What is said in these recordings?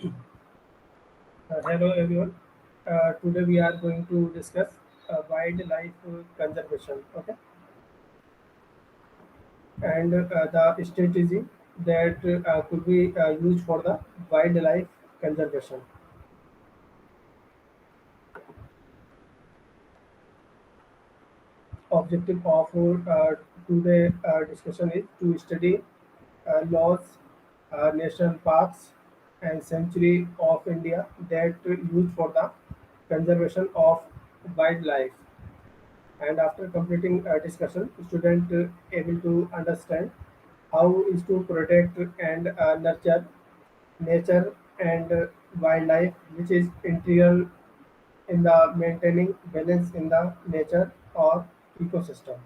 Hello everyone. Today we are going to discuss wildlife conservation. Okay, and the strategy that could be used for the wildlife conservation. Objective of today discussion is to study laws, national parks, and sanctuary of India that used for the conservation of wildlife. And after completing a discussion, student able to understand how is to protect and nurture nature and wildlife, which is integral in the maintaining balance in the nature or ecosystem.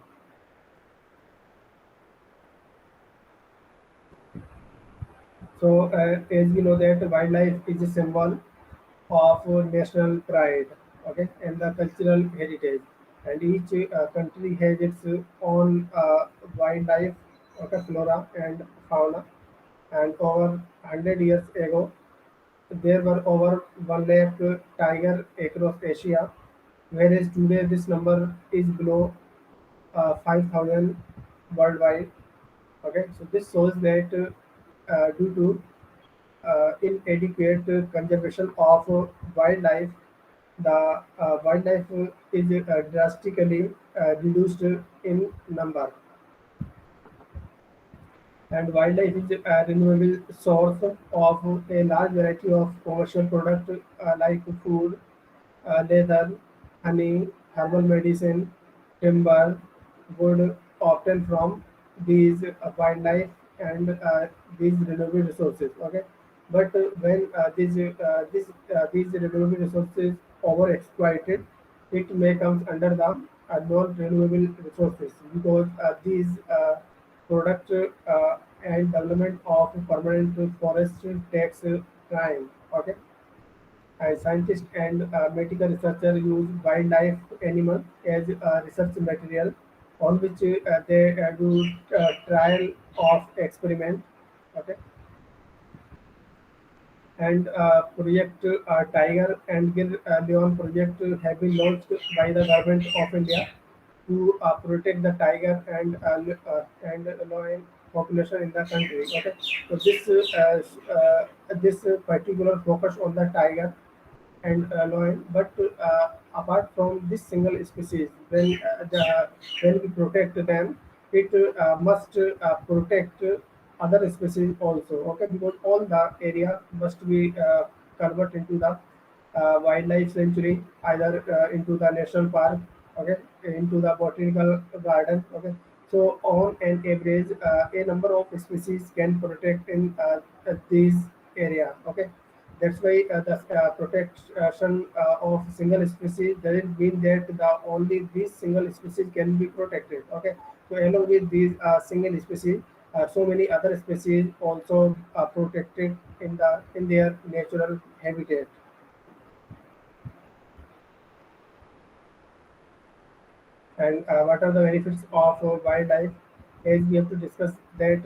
So, as we know that wildlife is a symbol of national pride, okay, and the cultural heritage. And each country has its own wildlife, okay, flora and fauna. And over 100 years ago, there were over 1 lakh tiger across Asia, whereas today this number is below 5,000 worldwide. Okay, so this shows that due to inadequate conservation of wildlife, the wildlife is drastically reduced in number, and wildlife is a renewable source of a large variety of commercial products like food, leather, honey, herbal medicine, timber, wood, often from these wildlife and these renewable resources. Okay, but when these renewable resources overexploited, it may come under the non-renewable resources because these product and development of permanent forest takes time. Okay, scientists and medical researchers use wildlife animals as research material on which they do trial of experiment. Okay, and Project Tiger and Gir Leon project have been launched by the government of India to protect the tiger and lion population in the country. Okay, so this particular focus on the tiger and lion. But apart from this single species, when we protect them, it must protect other species also. Okay, because all the area must be converted into the wildlife sanctuary, either into the national park, okay, into the botanical garden. Okay, so on an average, a number of species can protect in these area. Okay, that's why the protection of single species doesn't mean that the only this single species can be protected. Okay, so along with these single species, so many other species also are protected in their natural habitat. And what are the benefits of wildlife? As we have to discuss that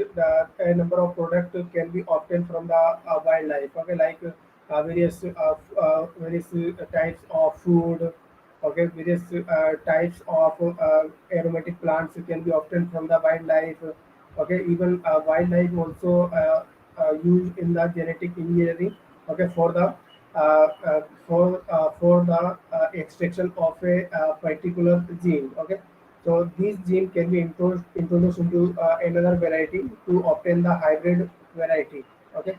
a number of products can be obtained from the wildlife. Okay, like various types of food. Okay, various types of aromatic plants can be obtained from the wildlife. Okay, even wildlife also used in the genetic engineering. Okay, for the extraction of a particular gene. Okay, so these gene can be introduced into another variety to obtain the hybrid variety. Okay,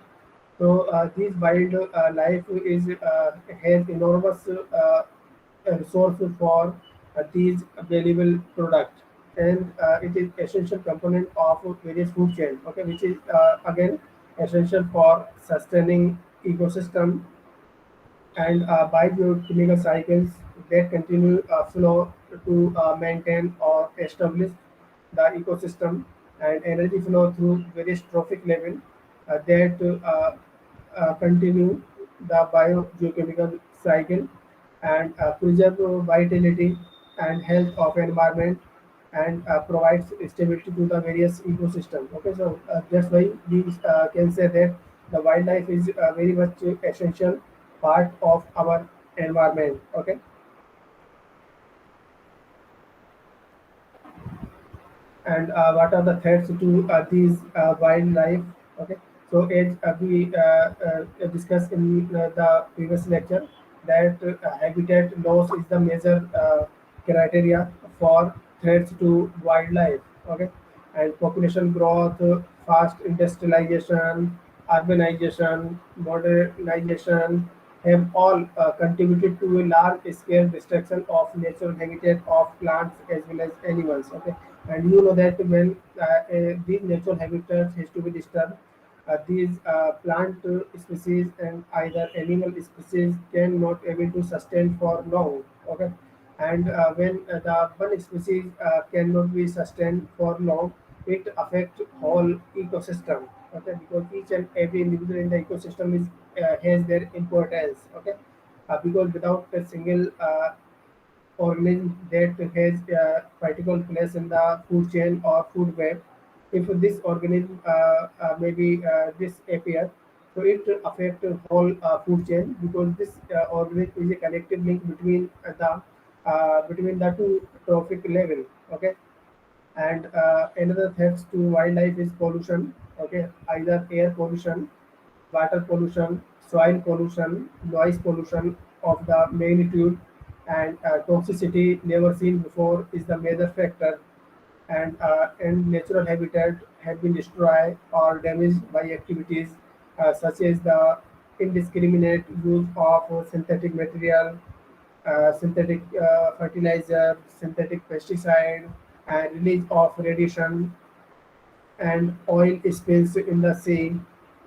so this wild life is has enormous resources for these valuable products, and it is essential component of various food chain. Okay, which is again essential for sustaining ecosystem and biochemical cycles that continue flow to maintain or establish the ecosystem, and energy flow through various trophic level that continue the biogeochemical cycle and preserve vitality and health of environment and provides stability to the various ecosystem. Okay, so that's why we can say that the wildlife is very much essential part of our environment. Okay. And what are the threats to these wildlife. Okay, so as we discussed in the previous lecture, that habitat loss is the major criteria for threats to wildlife. Okay, and population growth, fast industrialization, urbanization, modernization have all contributed to a large scale destruction of natural habitat of plants as well as animals. Okay, and you know that when these natural habitats has to be disturbed, these plant species and either animal species cannot able to sustain for long. Okay, and when the one species cannot be sustained for long, it affects whole ecosystem. Okay, because each and every individual in the ecosystem is has their importance. Okay, because without a single organism that has a particular place in the food chain or food web, if this organism maybe disappear, so it affect the whole food chain, because this organism is a connective link between the two trophic level. Okay, and another threats to wildlife is pollution. Okay, either air pollution, water pollution, soil pollution, noise pollution of the magnitude, and toxicity never seen before is the major factor. And natural habitat have been destroyed or damaged by activities such as the indiscriminate use of synthetic material, synthetic fertilizer, synthetic pesticide, and release of radiation and oil spills in the sea,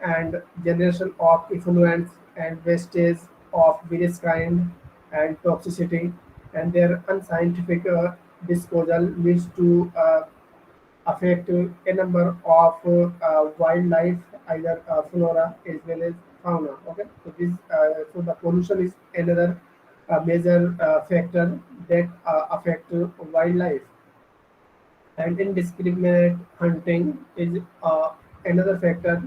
and generation of effluents and wastage of various kind, and toxicity, and their unscientific disposal leads to affect a number of wildlife, either flora as well as fauna. Okay, so the pollution is another major factor that affect wildlife, and indiscriminate hunting is another factor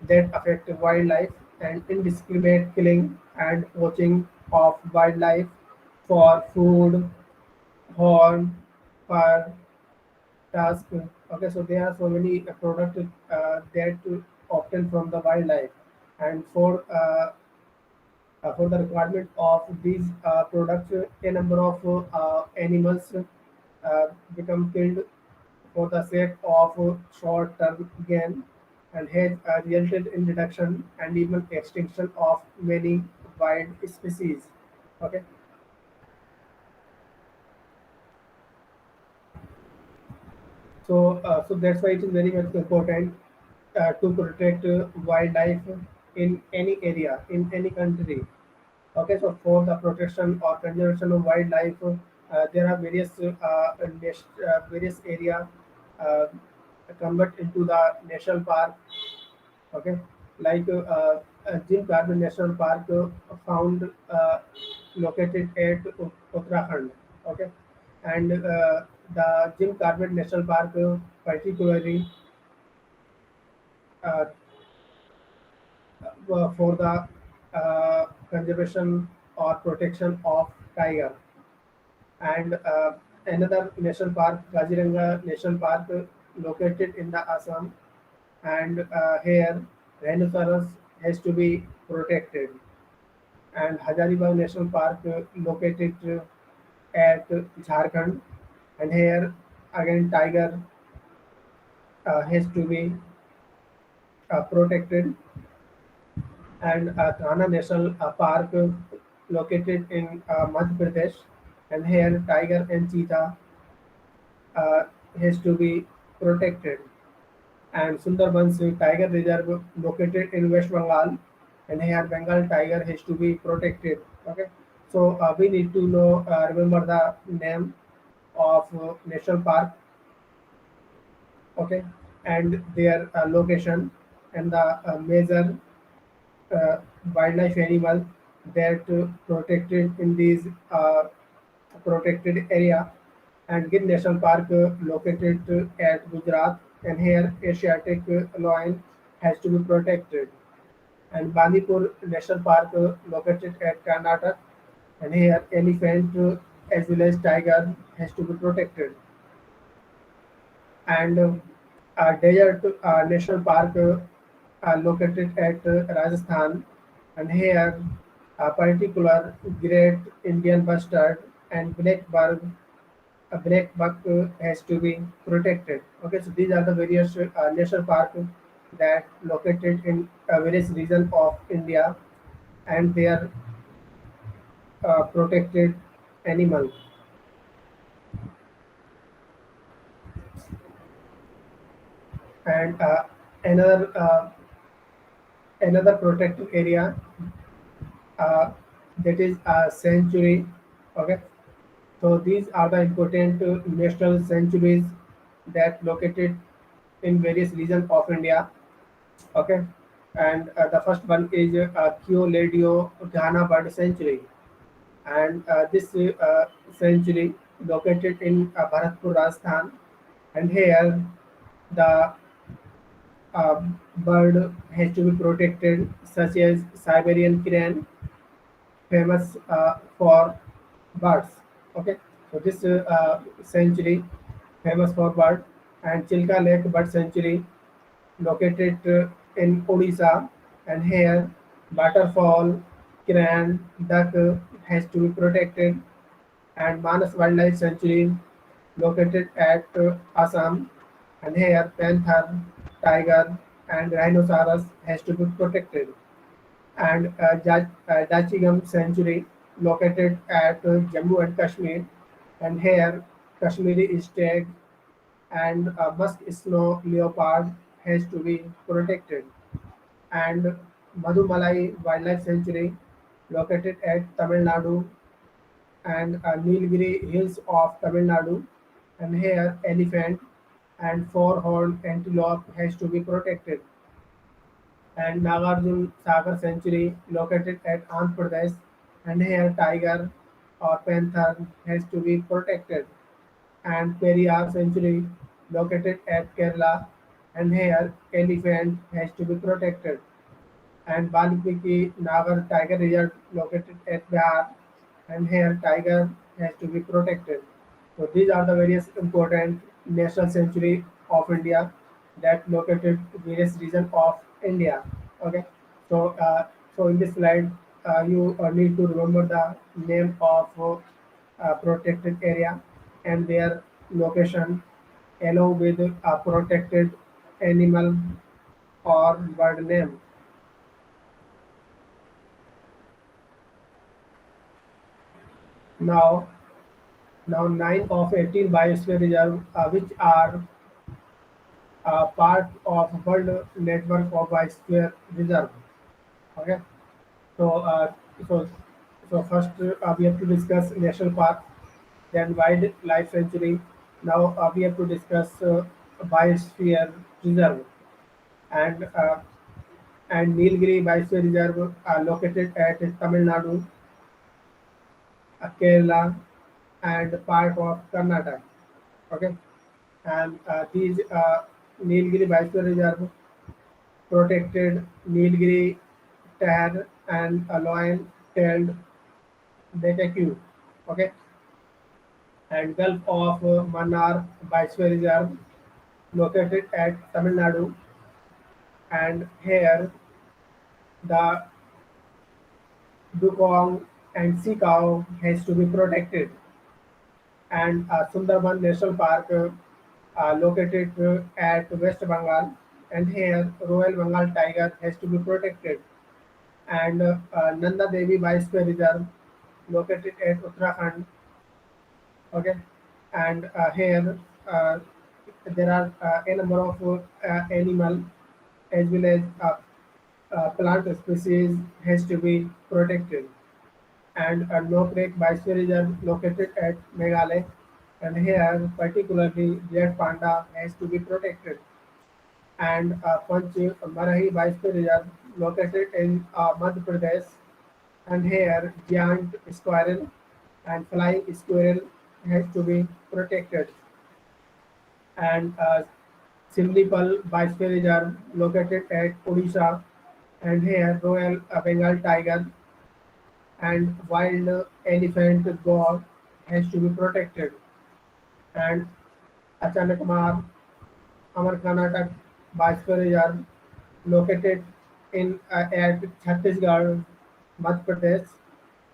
that affect wildlife, and indiscriminate killing and poaching of wildlife for food, horn, fur, task. Okay, so there are so many products that obtained from the wildlife, and for the requirement of these products, a number of animals become killed for the sake of short-term gain, and has resulted in reduction and even extinction of many wild species. Okay, so that's why it is very much important to protect wildlife in any area, in any country. Okay, so for the protection or conservation of wildlife, there are various area uh, convert into the national park. Okay, like Jim Carbon National Park found located at Uttarakhand. Okay, and the Jim Carbon National Park particularly uh, for the conservation or protection of tiger, and another national park, Kaziranga National Park, located in the Assam, and here rhinoceros has to be protected, and Hazaribagh National Park located at Jharkhand, and here again tiger has to be protected, and Kanha National Park located in Madhya Pradesh, and here tiger and cheetah uh, has to be protected, and Sundarbans Tiger Reserve located in West Bengal, and here Bengal tiger has to be protected. Okay, so we need to know remember the name of national park. Okay, and their location, and the major uh, wildlife animal that protected in these protected area, and Gir National Park located at Gujarat, and here Asiatic lion has to be protected. and Bandipur National Park located at Karnataka, and here elephant as well as tiger has to be protected. And Desert National Park located at Rajasthan, and here a particular great Indian bustard and black buck has to be protected. Okay, so these are the various national park that located in various regions of India, and they are protected animals. And another another protected area uh, that is a sanctuary. Okay, so these are the important national sanctuaries that located in various regions of India. Okay, and the first one is Kyo Ghana Bird Sanctuary, and this sanctuary located in Bharatpur, Rajasthan, and here the bird has to be protected, such as Siberian crane, famous for birds. Okay, so this sanctuary famous for bird, and Chilka Lake Bird Sanctuary located in Odisha, and here waterfall, crane, duck has to be protected, and Manas Wildlife Sanctuary located at Assam, and here panther, tiger, and rhinoceros has to be protected, and Dachigam Sanctuary located at Jammu and Kashmir, and here Kashmiri stag and musk snow leopard has to be protected, and Madhumalai Wildlife Sanctuary located at Tamil Nadu, and Nilgiri Hills of Tamil Nadu, and here elephant and four-horned antelope has to be protected, and Nagarjun Sagar Sanctuary located at Andhra Pradesh, and here tiger or panther has to be protected, and Periyar Sanctuary located at Kerala, and here elephant has to be protected, and Balpiki Nagar Tiger Reserve located at Bihar, and here tiger has to be protected. So these are the various important national sanctuary of India that located various regions of India. Okay, so so in this slide you need to remember the name of protected area and their location along with a protected animal or bird name. Now, now 9 of 18 biosphere reserve, which are part of World Network of Biosphere Reserve. Okay, so so so first we have to discuss national park, then wildlife sanctuary. Now we have to discuss biosphere reserve, and Nilgiri Biosphere Reserve are located at Tamil Nadu, Kerala, and part of Karnataka. Okay, and these Nilgiri Biosphere Reserve protected Nilgiri Tad and a lion-tailed macaque. Okay, and Gulf of Mannar Biosphere Reserve located at Tamil Nadu, and here the dugong and sea cow has to be protected, and Sundarban National Park located at West Bengal, and here Royal Bengal tiger has to be protected, and Nanda Devi Biosphere Reserve located at Uttarakhand. Okay, and here there are a number of animal as well as plant species has to be protected, and Nokrek Biosphere Reserve located at Meghalaya, and here particularly red panda has to be protected, and Panch Marahi Biosphere Reserve located in Madhya Pradesh, and here giant squirrel and flying squirrel has to be protected, and Simlipal Biosphere Reserve located at Odisha, and here Royal Bengal tiger and wild elephant boar has to be protected, and Achanakmar Amarkanatak Bhaskar Reserve located in at Chhattisgarh, Madhya Pradesh,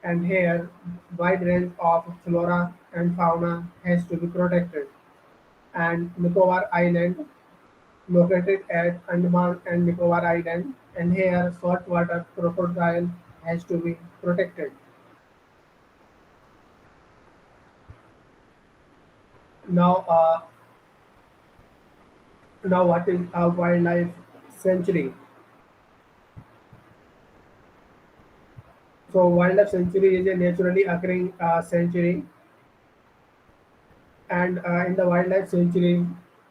and here wide range of flora and fauna has to be protected. And Nicobar Island located at Andaman and Nicobar Island, and here saltwater crocodile has to be protected. Now, now what is a wildlife sanctuary? So, wildlife sanctuary is a naturally occurring sanctuary, and in the wildlife sanctuary,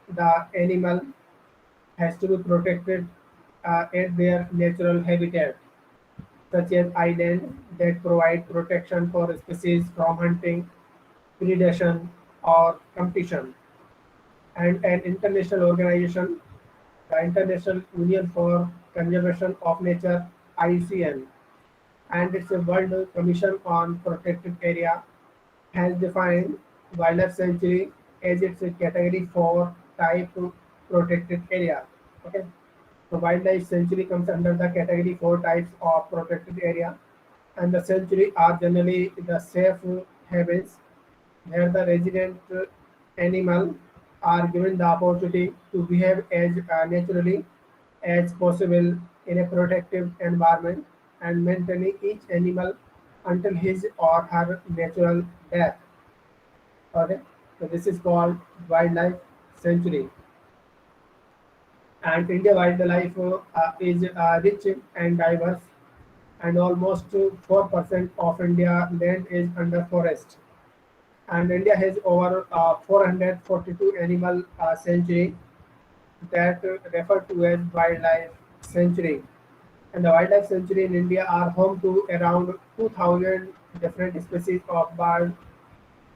the animal has to be protected at their natural habitat, such as islands that provide protection for species from hunting, predation, or competition. And an international organization, the International Union for Conservation of Nature (IUCN), and its World Commission on Protected Area has defined wildlife sanctuary as its category 4 type protected area. Okay, so wildlife sanctuary comes under the category 4 types of protected area, and the sanctuary are generally the safe havens where the resident animal are given the opportunity to behave as naturally as possible in a protective environment and maintaining each animal until his or her natural death. Okay, so this is called wildlife sanctuary. And India wildlife is rich and diverse, and almost 4% of India land is under forest. And India has over 442 animal sanctuary that refer to as wildlife sanctuary. And the wildlife sanctuary in India are home to around 2,000 different species of birds,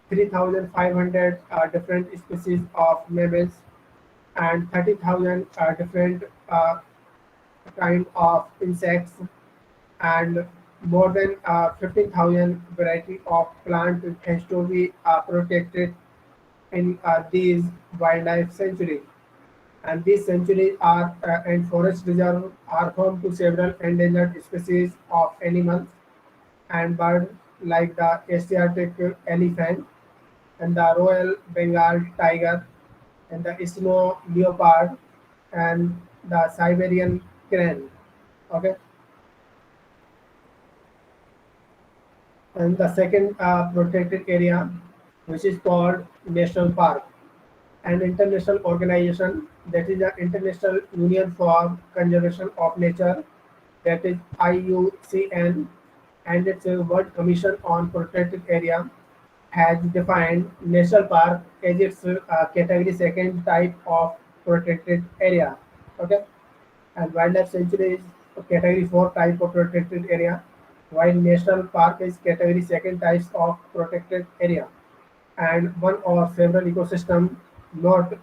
3,500 different species of mammals, and 30,000 different kind of insects, and more than 15,000 variety of plant has to be protected in these wildlife sanctuary. And these sanctuaries are and forest reserve are home to several endangered species of animals and birds like the Asiatic elephant and the Royal Bengal tiger and the snow leopard and the Siberian crane. Okay, and the second protected area, which is called national park, an international organization that is the International Union for Conservation of Nature, that is IUCN, and its World Commission on Protected Area has defined national park as its category second type of protected area. Okay, and wildlife sanctuary is a category 4 type of protected area, while national park is category second types of protected area, and one or several ecosystem not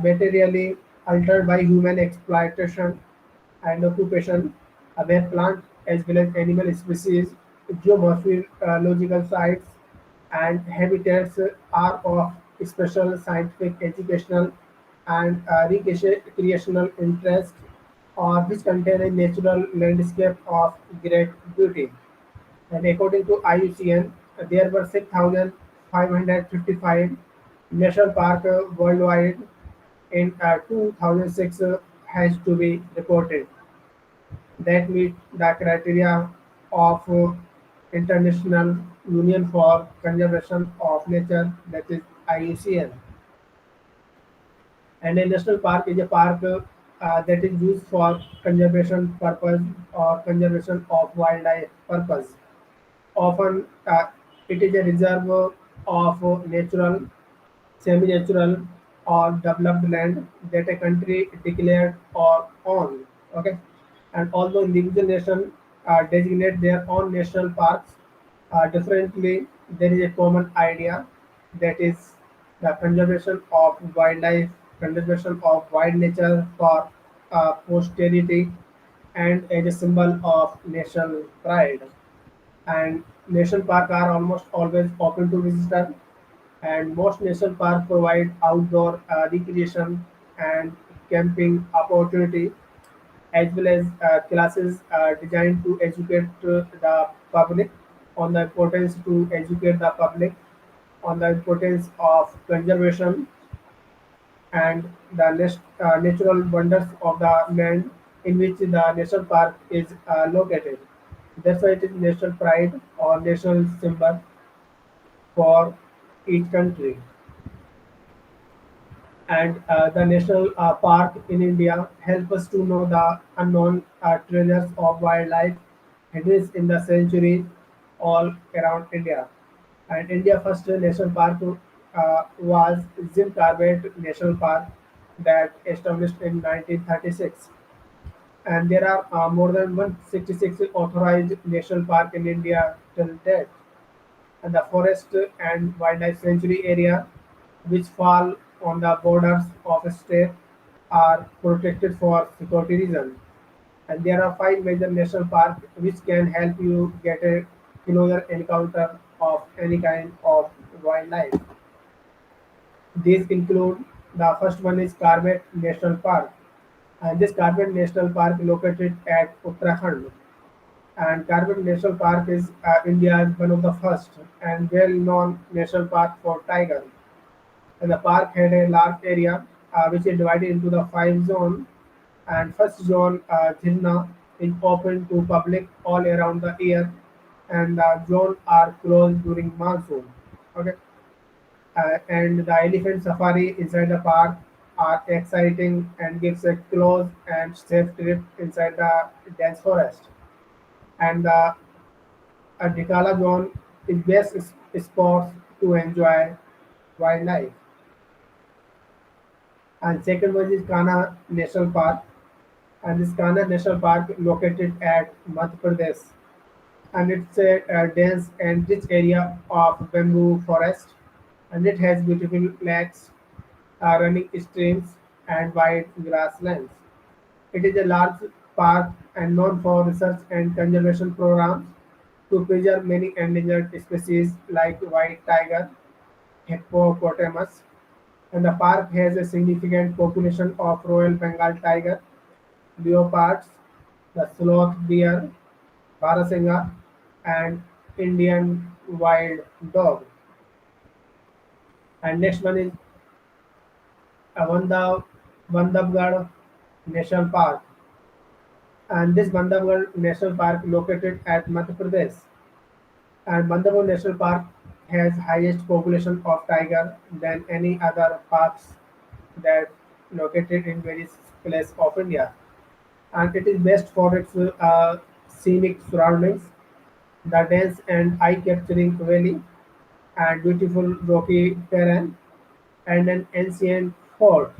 materially altered by human exploitation and occupation, where plant as well as animal species, geomorphological sites, and habitats are of special scientific, educational, and recreational interest, or which contain a natural landscape of great beauty. And according to IUCN, there were 6,555 national parks worldwide in 2006 has to be reported that meet the criteria of International Union for Conservation of Nature, that is IUCN. And a national park is a park that is used for conservation purpose or conservation of wildlife purpose. Often it is a reserve of natural, semi-natural, or developed land that a country declared or own. Okay, and although individual nations designate their own national parks differently, there is a common idea, that is the conservation of wildlife, conservation of wild nature for posterity, and is a symbol of national pride. And national parks are almost always open to visitors, and most national parks provide outdoor recreation and camping opportunity, as well as classes designed to educate the public on the importance to educate the public on the importance of conservation and the natural wonders of the land in which the national park is located. That's why it is national pride or national symbol for each country. And the national park in India help us to know the unknown treasures of wildlife hidden in the centuries all around India. And India first national park was Jim Corbett National Park that established in 1936. And there are more than 166 authorized national park in India till date. And the forest and wildlife sanctuary area, which fall on the borders of a state, are protected for security reasons. And there are five major national parks which can help you get a closer encounter of any kind of wildlife. These include the first one is Corbett National Park, and this Corbett National Park located at Uttarakhand. And Corbett National Park is India's one of the first and well-known national park for tiger. And the park had a large area which is divided into the five zones. And first zone, Jhinna, is open to public all around the year, and the zones are closed during monsoon. Okay, and the elephant safari inside the park are exciting and gives a close and safe trip inside the dense forest. And the Adikala zone is best spots to enjoy wildlife. And second one is Kana National Park, and this Kana National Park located at Madhya Pradesh, and it's a dense and rich area of bamboo forest, and it has beautiful lakes, running streams, and wide grasslands. It is a large park and known for research and conservation programs to preserve many endangered species like white tiger, hippopotamus, and the park has a significant population of Royal Bengal tiger, leopards, the sloth bear, Barasinga, and Indian wild dog. And next one is Bandhavgarh National Park. And this Bandhavgarh National Park located at Madhya Pradesh. And Bandhavgarh National Park has highest population of tiger than any other parks that located in various places of India. And it is best for its scenic surroundings, the dense and eye-capturing valley, and beautiful rocky terrain, and an ancient fort.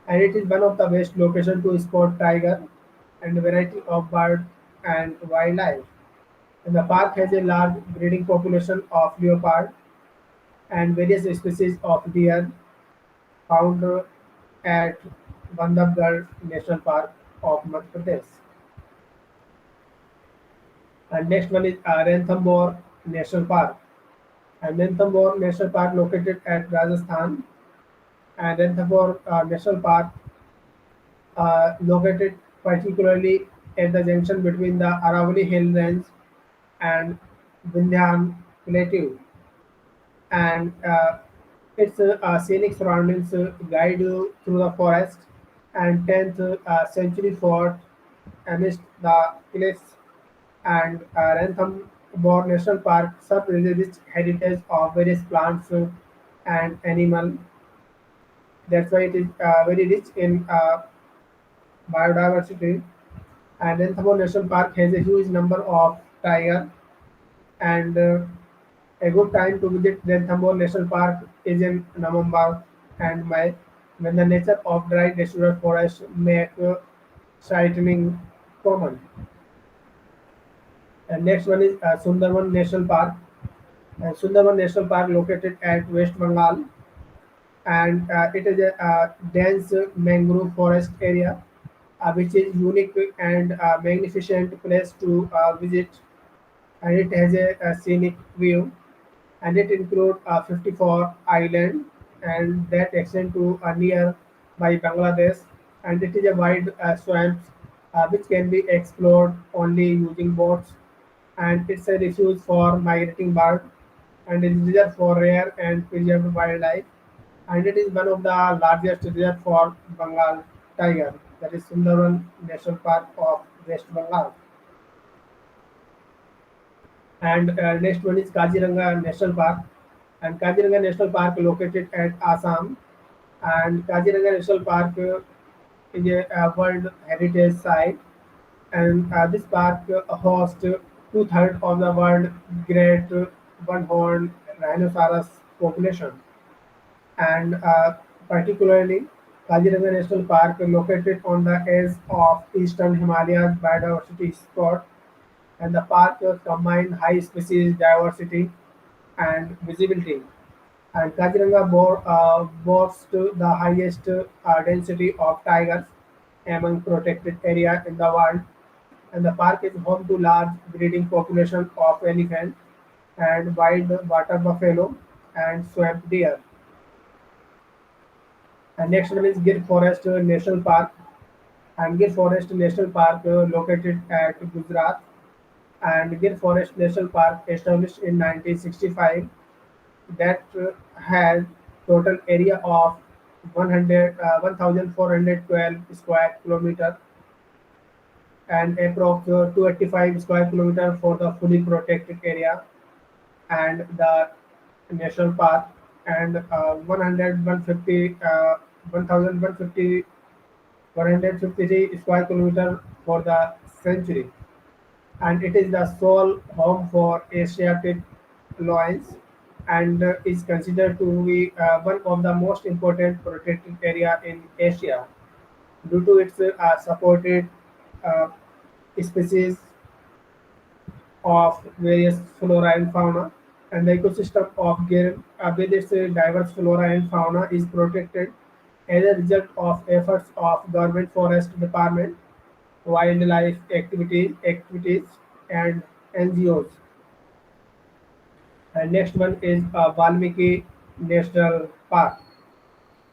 And it is one of the best locations to spot tiger and a variety of bird and wildlife. And the park has a large breeding population of leopard and various species of deer found at Bandhavgarh National Park of Madhya Pradesh. And next one is Ranthambore National Park. And Ranthambore National Park located at Rajasthan. And Ranthambore National Park located particularly at the junction between the Aravalli Hill Range and Vindhyan Plateau. And its scenic surroundings guide you through the forest and 10th century fort amidst the cliffs. And Ranthambore National Park serves as a rich heritage of various plants and animal. That's why it is very rich in biodiversity. And Ranthambore National Park has a huge number of tiger. And a good time to visit Ranthambore National Park is in November and May, when the nature of dry deciduous forest make sightseeing common. And next one is Sundarban National Park. Sundarban National Park located at West Bengal, and it is a dense mangrove forest area, which is unique and magnificent place to visit, and it has a scenic view, and it includes 54 island and that extend to near by Bangladesh, and it is a wide swamps which can be explored only using boats, and it's a refuge for migrating birds, and it is reserve for rare and preserved wildlife, and it is one of the largest reserve for Bengal tiger, that is Sundarban National Park of West Bengal. And next one is Kaziranga National Park, and Kaziranga National Park located at Assam, and Kaziranga National Park is a World Heritage Site, and this park hosts two-thirds of the world great one-horned rhinoceros population, and particularly Kaziranga National Park located on the edge of eastern Himalayas biodiversity spot, and the park combine high species diversity and visibility. And Kaziranga boasts the highest density of tigers among protected area in the world, and the park is home to large breeding population of elephant and wild water buffalo and swamp deer. And next one is Gir Forest National Park, and Gir Forest National Park located at Gujarat, and Gir Forest National Park established in 1965 that has total area of 1,412 square kilometer and approx 285 square kilometer for the fully protected area and the national park, and 150 153 square kilometer for the sanctuary, and it is the sole home for Asiatic lions, and is considered to be one of the most important protected area in Asia due to its supported uh, species of various flora and fauna, and the ecosystem of Gir with its diverse flora and fauna is protected as a result of efforts of government forest department, wildlife activities and NGOs. And next one is Valmiki National Park.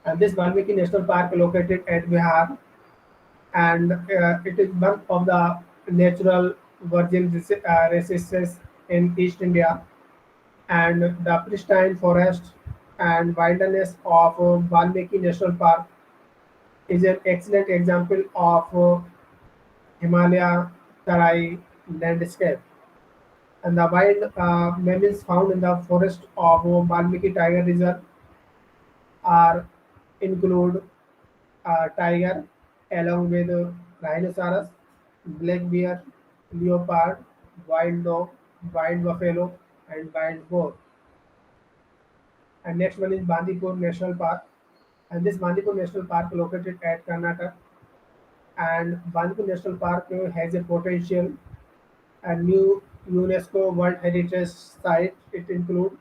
And this Valmiki National Park located at Bihar, and it is one of the natural virgin recesses in East India, and the pristine forest and wilderness of Valmiki National Park is an excellent example of Himalaya Tarai landscape. And the wild mammals found in the forest of Valmiki Tiger Reserve are include tiger along with rhinoceros, black bear, leopard, wild dog, wild buffalo, and wild boar. And next one is Bandipur National Park, and this Bandipur National Park located at Karnataka, and Bandipur National Park has a potential a new UNESCO World Heritage Site. It includes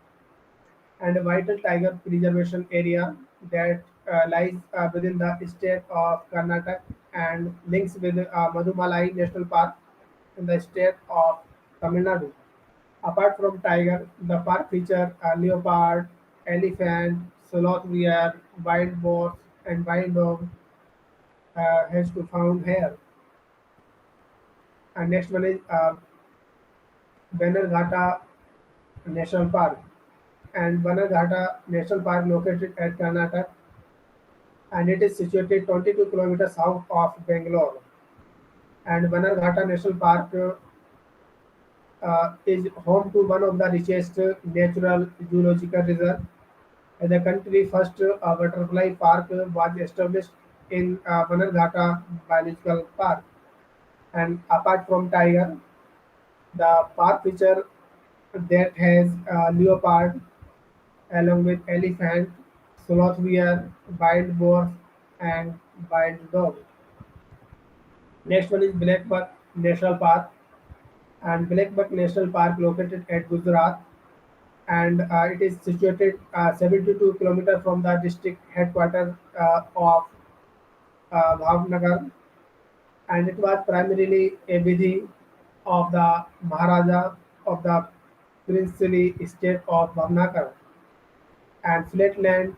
and a vital tiger preservation area that lies within the state of Karnataka and links with Madumalai National Park in the state of Tamil Nadu. Apart from tiger, the park features a leopard, elephant, sloth bear, wild boar, and wild dog has to found here. And next one is Bannerghatta National Park. And Bannerghatta National Park located at Karnataka, and it is situated 22 kilometers south of Bangalore. And Bannerghatta National Park is home to one of the richest natural zoological reserve. The country first butterfly park was established in Bannerghatta Biological Park. And apart from tiger, the park feature that has leopard along with elephant, sloth bear, wild boar, and wild dog. Next one is Blackbuck National Park, and Blackbuck National Park located at Gujarat, and it is situated 72 kilometers from the district headquarters of Bhavnagar, and it was primarily a Vidhi of the Maharaja of the princely state of Bhavnakar, and flatland,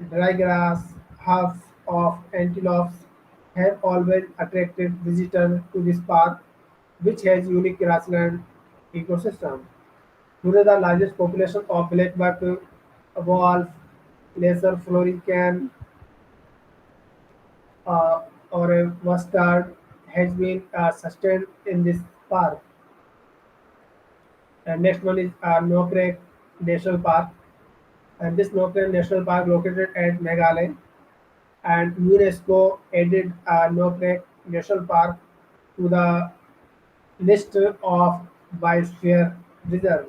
dry grass, halves of antelopes have always attracted visitors to this park, which has unique grassland ecosystem. Today, the largest population of blackbuck, wolf, lesser florican, uh, or a mustard has been sustained in this park. And next one is Nokrek National Park. And this Nokrek National Park located at Meghalaya, and UNESCO added Nokrek National Park to the list of biosphere reserve.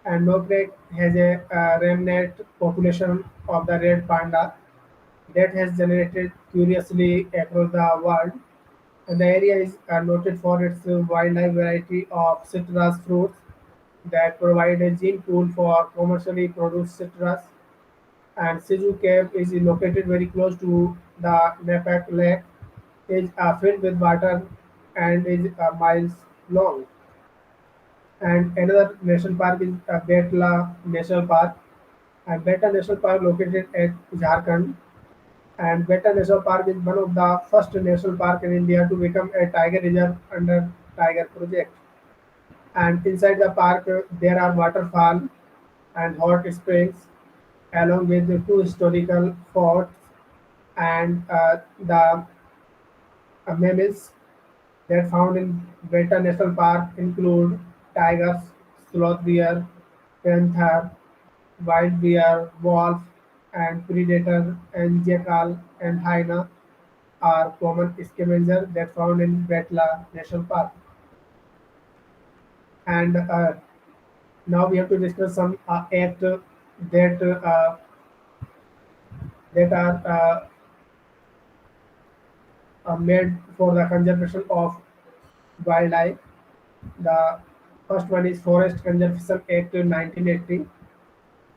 And Nokrek has a remnant population of the red panda that has generated curiously across the world. And the area is noted for its wildlife variety of citrus fruits that provide a gene pool for commercially produced citrus. And Siju Cave is located very close to the Napak Lake, is filled with water and is miles long. And another national park is Betla National Park. And Beta National Park located at Jharkhand. And Beta National Park is one of the first national park in India to become a tiger reserve under Tiger Project. And inside the park, there are waterfall and hot springs, along with the two historical forts and the mammals that found in Beta National Park include tigers, sloth bear, panther, wild bear, wolf, and predator and jackal and hyena are common scavengers that found in Betla National Park. And now we have to discuss some acts that that are made for the conservation of wildlife. The first one is Forest Conservation Act 1980,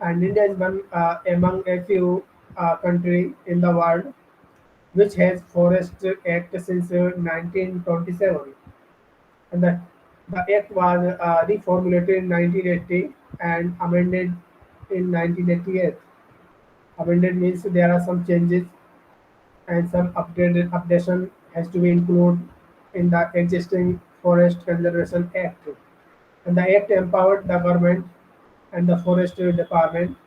and India is one among a few country in the world which has Forest Act since 1927. And the act was reformulated in 1980 and amended in 1988. Amended means there are some changes and some updation has to be included in the existing Forest Conservation Act. And the act empowered the government and the forest department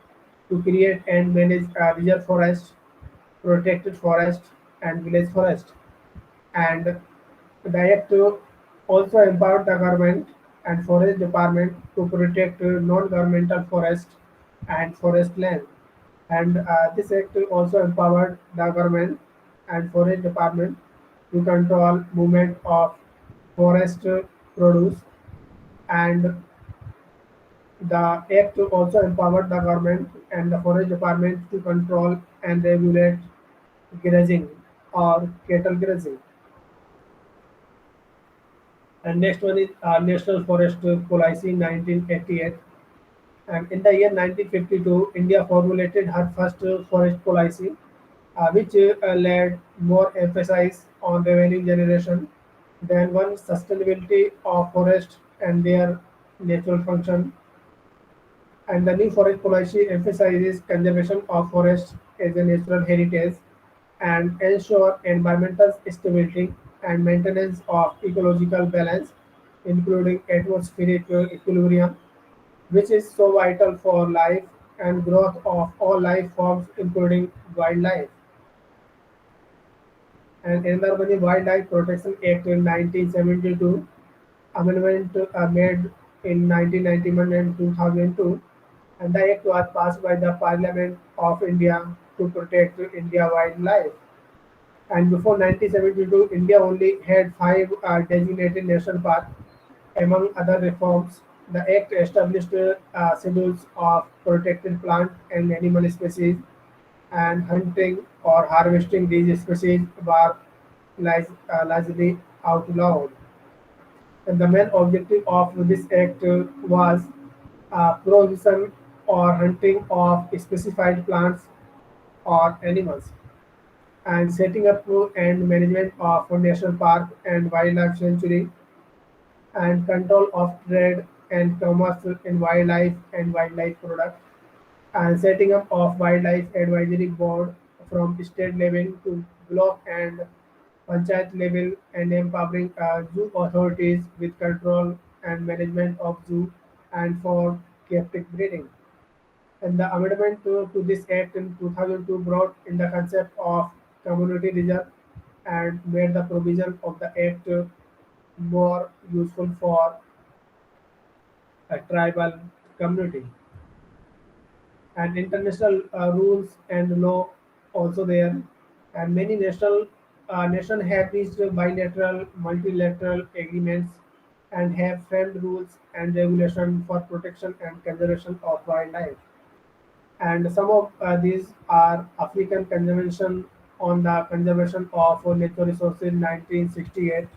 to create and manage reserve forest, protected forest, and village forest. And the act also empowered the government and forest department to protect non-governmental forest and forest land. And this act also empowered the government and forest department to control movement of forest produce, and the act also empowered the government and the forest department to control and regulate grazing or cattle grazing. And next one is National Forest Policy 1988. And in the year 1952, India formulated her first forest policy, which laid more emphasis on revenue generation than one sustainability of forest and their natural function. And the new forest policy emphasizes conservation of forests as a natural heritage and ensure environmental stability and maintenance of ecological balance, including atmospheric equilibrium, which is so vital for life and growth of all life forms, including wildlife. And another one is Wildlife Protection Act in 1972, amendment made in 1991 and 2002, and the act was passed by the Parliament of India to protect India wildlife. And before 1972, India only had five designated national parks. Among other reforms, the Act established schedules of protected plant and animal species, and hunting or harvesting these species were largely outlawed. And the main objective of this act was prohibition or hunting of specified plants or animals. and setting up and management of national park and wildlife sanctuary, and control of trade and commerce in wildlife and wildlife products, and setting up of wildlife advisory board from state level to block and panchayat level, and empowering zoo authorities with control and management of zoo and for captive breeding. And the amendment to this act in 2002 brought in the concept of community reserve and made the provision of the act more useful for a tribal community. And international rules and law also there, and many nation have reached bilateral multilateral agreements and have framed rules and regulation for protection and conservation of wildlife, and some of these are African Convention on the Conservation of Natural Resources 1968,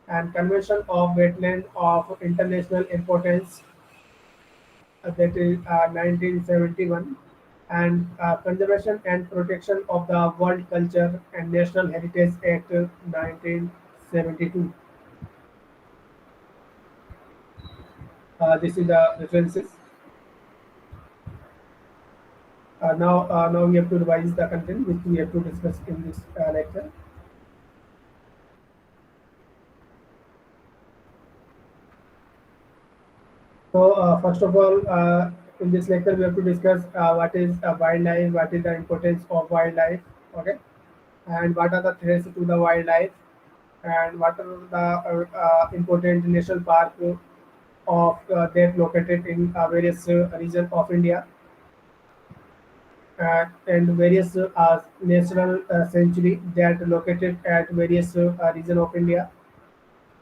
and Convention of Wetland of International Importance, that is 1971, and Conservation and Protection of the World Culture and National Heritage Act 1972. This is the references. Now we have to revise the content which we have to discuss in this lecture. So first of all, in this lecture we have to discuss what is wildlife, what is the importance of wildlife, okay, and what are the threats to the wildlife, and what are the important national park of that located in various regions of India, and various natural sanctuary that located at various region of India,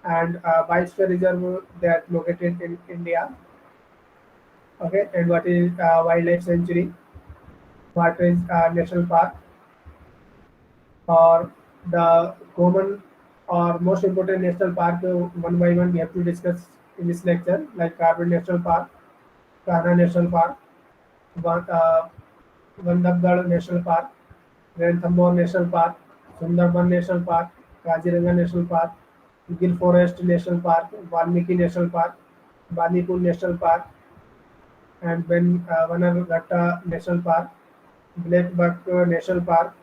and biosphere reserve that located in India, okay, and what is wildlife sanctuary, what is national park, or the common or most important national park one by one we have to discuss in this lecture, like Carbon National Park, Kanha National Park, Bandhavgarh National Park, Ranthambore National Park, Sundarban National Park, Kaziranga National Park, Gir Forest National Park, Valmiki National Park, Bandipur National Park, and Bannerghatta National Park, Blackbuck National Park,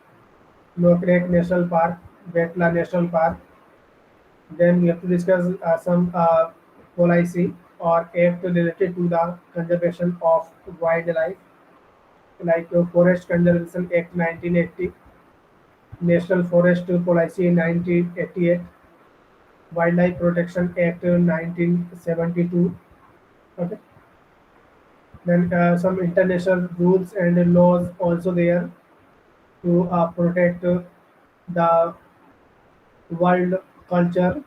Nokrek National Park, Betla National Park. Then we have to discuss some policy or act related to the conservation of wildlife, like Forest Conservation Act 1980, National Forest Policy 1988, Wildlife Protection Act 1972. Okay. Then some international rules and laws also there to protect the world culture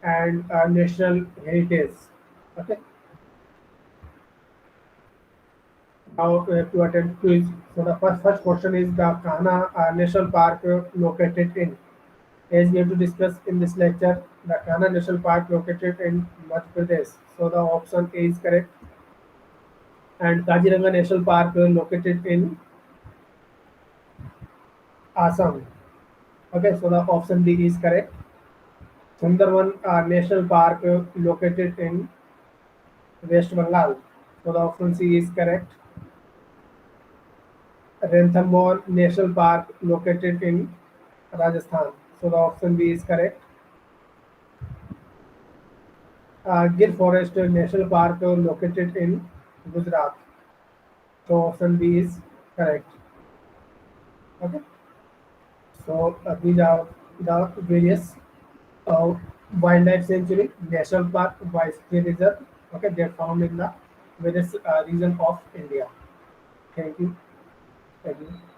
and national heritage. Okay. Now we have to attend quiz. So the first question is the Kanha National Park located in. As we have to discuss in this lecture, the Kanha National Park located in Madhya Pradesh. So the option A is correct. And Kaziranga National Park located in Assam. Okay, so the option D is correct. Sundarban National Park located in West Bengal. So the option C is correct. Ranthambore National Park located in Rajasthan. So the option B is correct. Gir Forest National Park located in Gujarat. So option B is correct. Okay. So these are the various uh, wildlife sanctuary, national park, biosphere reserve. Okay, they are found in the various region of India. Thank you. Thank you.